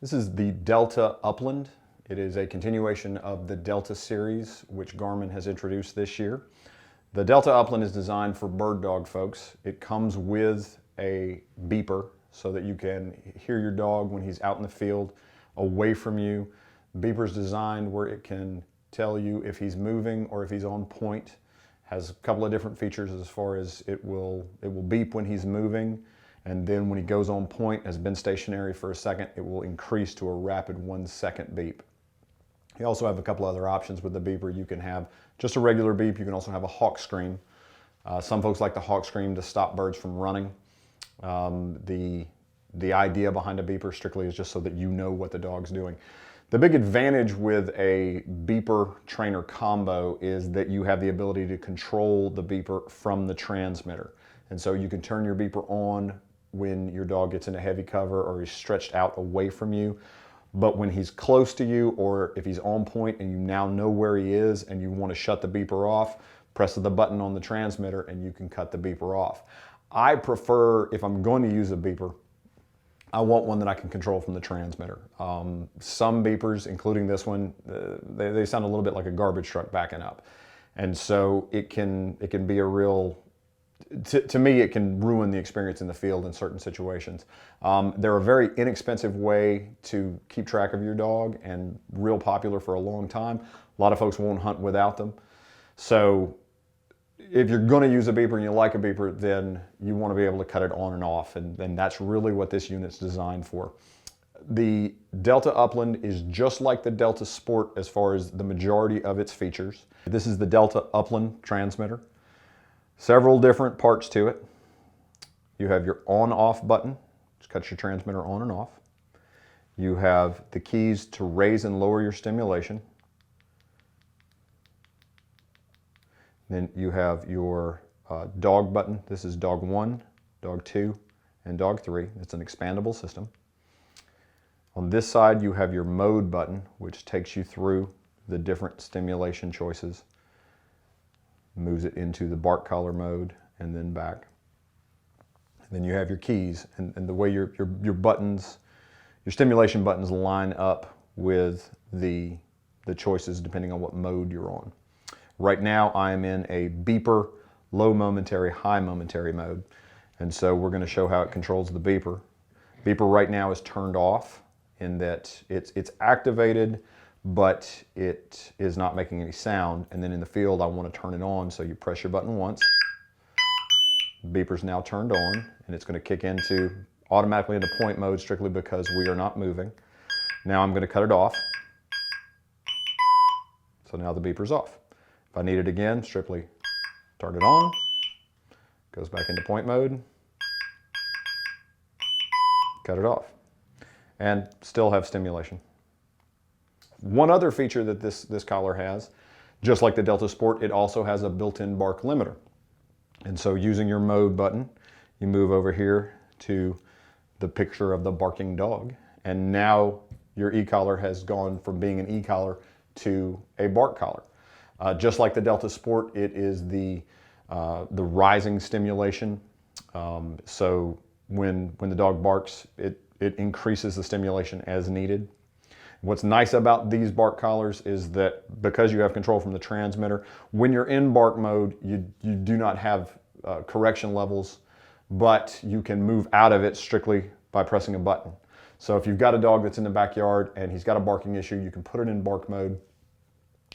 This is the Delta UPLAND. It is a continuation of the Delta series, which Garmin has introduced this year. The Delta UPLAND is designed for bird dog folks. It comes with a beeper so that you can hear your dog when he's out in the field, away from you. The beeper is designed where it can tell you if he's moving or if he's on point. Has a couple of different features as far as it will beep when he's moving, and then when he goes on point, has been stationary for a second, it will increase to a rapid 1 second beep. You also have a couple other options with the beeper. You can have just a regular beep. You can also have a hawk scream. Some folks like the hawk scream to stop birds from running. The idea behind a beeper strictly is just so that you know what the dog's doing. The big advantage with a beeper trainer combo is that you have the ability to control the beeper from the transmitter. And so you can turn your beeper on when your dog gets into heavy cover or he's stretched out away from you. But when he's close to you, or if he's on point and you now know where he is and you want to shut the beeper off, press the button on the transmitter and you can cut the beeper off. I prefer, if I'm going to use a beeper, I want one that I can control from the transmitter. Some beepers, including this one, they sound a little bit like a garbage truck backing up. And so it can be a real, to me, it can ruin the experience in the field in certain situations. They're a very inexpensive way to keep track of your dog and real popular for a long time. A lot of folks won't hunt without them. So if you're going to use a beeper and you like a beeper, then you want to be able to cut it on and off, and that's really what this unit's designed for. The Delta UPLAND is just like the Delta Sport as far as the majority of its features. This is the Delta UPLAND transmitter. Several different parts to it. You have your on-off button, which cuts your transmitter on and off. You have the keys to raise and lower your stimulation. Then you have your dog button. This is dog 1, dog 2, and dog 3. It's an expandable system. On this side, you have your mode button, which takes you through the different stimulation choices. Moves it into the bark collar mode and then back. And then you have your keys, and the way your buttons, your stimulation buttons line up with the choices depending on what mode you're on. Right now I am in a beeper, low momentary, high momentary mode. And so we're going to show how it controls the beeper. Beeper right now is turned off in that it's activated, but it is not making any sound. And then in the field I want to turn it on, so you press your button once. Beeper's now turned on, and it's going to kick into automatically into point mode strictly because we are not moving. Now I'm going to cut it off. So now the beeper's off. If I need it again, strictly turn it on, goes back into point mode, cut it off, and still have stimulation. One other feature that this collar has, just like the Delta Sport, it also has a built-in bark limiter. And so using your mode button, you move over here to the picture of the barking dog, and now your e-collar has gone from being an e-collar to a bark collar. Just like the Delta Sport, it is the rising stimulation. So when the dog barks, it increases the stimulation as needed. What's nice about these bark collars is that because you have control from the transmitter, when you're in bark mode, you do not have correction levels, but you can move out of it strictly by pressing a button. So if you've got a dog that's in the backyard and he's got a barking issue, you can put it in bark mode.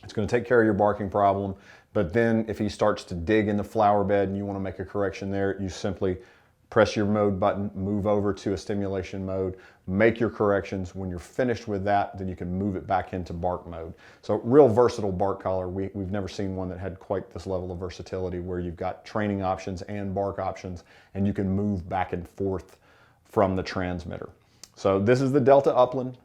It's going to take care of your barking problem, but then if he starts to dig in the flower bed and you want to make a correction there, you simply press your mode button, move over to a stimulation mode, make your corrections. When you're finished with that, then you can move it back into bark mode. So real versatile bark collar. We've never seen one that had quite this level of versatility where you've got training options and bark options, and you can move back and forth from the transmitter. So this is the Delta UPLAND.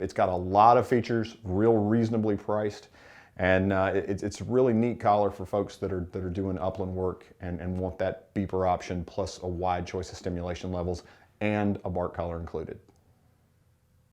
It's got a lot of features, real reasonably priced. And it's a really neat collar for folks that are doing upland work and want that beeper option plus a wide choice of stimulation levels and a bark collar included.